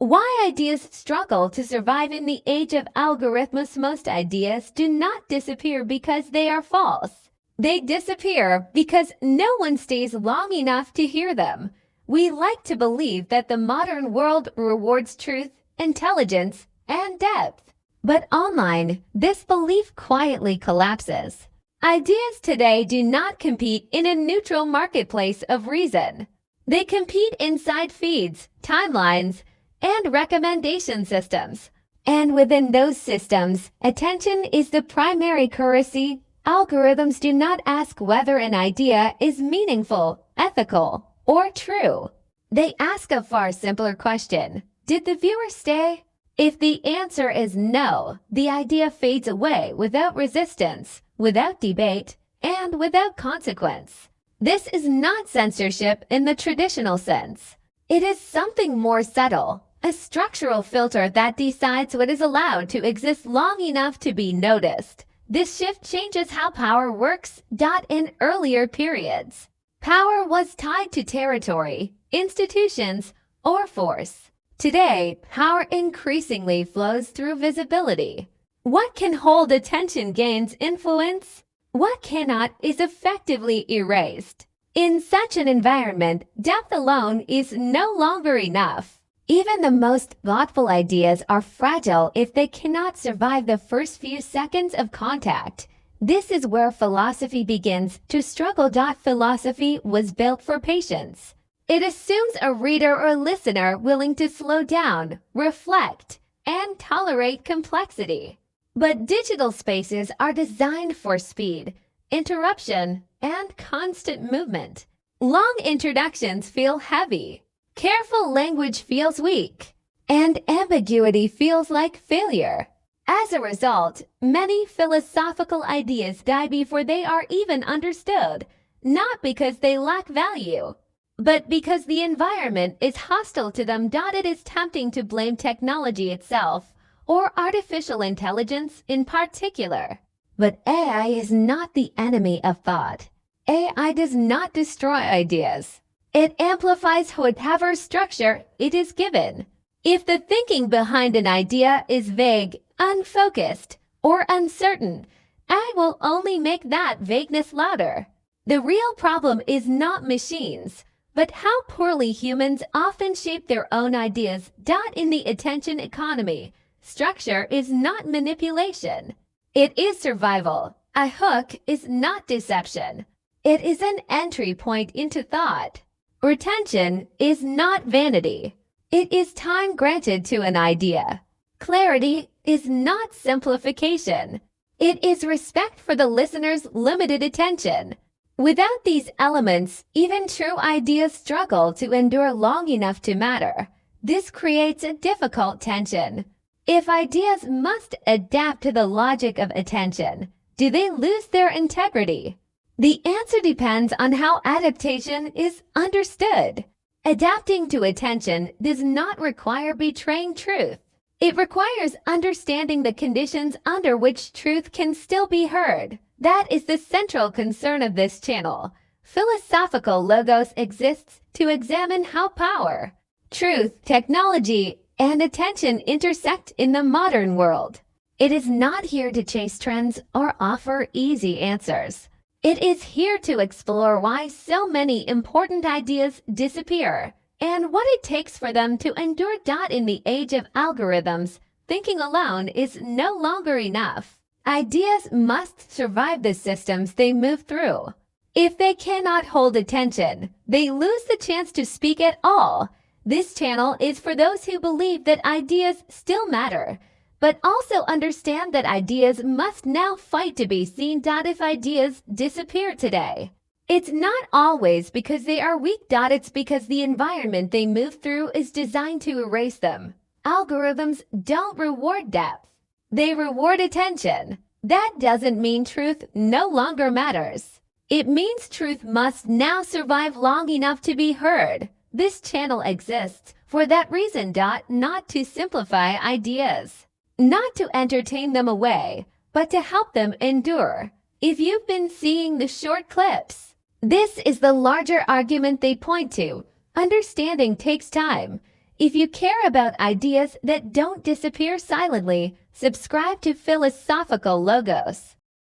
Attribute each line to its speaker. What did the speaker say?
Speaker 1: Why ideas struggle to survive in the age of algorithms. Most ideas do not disappear because they are false. They disappear because no one stays long enough to hear them. We like to believe that the modern world rewards truth, intelligence, and depth. But online, this belief quietly collapses. Ideas today do not compete in a neutral marketplace of reason. They compete inside feeds, timelines, and recommendation systems. And within those systems, attention is the primary currency. Algorithms do not ask whether an idea is meaningful, ethical, or true. They ask a far simpler question: did the viewer stay? If the answer is no, the idea fades away without resistance, without debate, and without consequence. This is not censorship in the traditional sense. It is something more subtle, a structural filter that decides what is allowed to exist long enough to be noticed. This shift changes how power works. In earlier periods, power was tied to territory, institutions, or force. Today, power increasingly flows through visibility. What can hold attention gains influence. What cannot is effectively erased. In such an environment, depth alone is no longer enough. Even the most thoughtful ideas are fragile if they cannot survive the first few seconds of contact. This is where philosophy begins to struggle. Philosophy was built for patience. It assumes a reader or listener willing to slow down, reflect, and tolerate complexity. But digital spaces are designed for speed, interruption, and constant movement. Long introductions feel heavy. Careful language feels weak, and ambiguity feels like failure. As a result, many philosophical ideas die before they are even understood, not because they lack value, but because the environment is hostile to them. It is tempting to blame technology itself, or artificial intelligence in particular. But AI is not the enemy of thought. AI does not destroy ideas. It amplifies whatever structure it is given. If the thinking behind an idea is vague, unfocused, or uncertain, AI will only make that vagueness louder. The real problem is not machines, but how poorly humans often shape their own ideas. In the attention economy, structure is not manipulation. It is survival. A hook is not deception. It is an entry point into thought. Retention is not vanity. It is time granted to an idea. Clarity is not simplification. It is respect for the listener's limited attention. Without these elements, even true ideas struggle to endure long enough to matter. This creates a difficult tension. If ideas must adapt to the logic of attention, do they lose their integrity? The answer depends on how adaptation is understood. Adapting to attention does not require betraying truth. It requires understanding the conditions under which truth can still be heard. That is the central concern of this channel. Philosophical Logos exists to examine how power, truth, technology, and attention intersect in the modern world. It is not here to chase trends or offer easy answers. It is here to explore why so many important ideas disappear and what it takes for them to endure. In the age of algorithms, thinking alone is no longer enough. Ideas must survive the systems they move through. If they cannot hold attention, they lose the chance to speak at all. This channel is for those who believe that ideas still matter, but also understand that ideas must now fight to be seen. If ideas disappear today, it's not always because they are weak. It's because the environment they move through is designed to erase them. Algorithms don't reward depth. They reward attention. That doesn't mean truth no longer matters. It means truth must now survive long enough to be heard. This channel exists for that reason. Not to simplify ideas, not to entertain them away, but to help them endure. If you've been seeing the short clips, this is the larger argument they point to. Understanding takes time. If you care about ideas that don't disappear silently, subscribe to Philosophical Logos.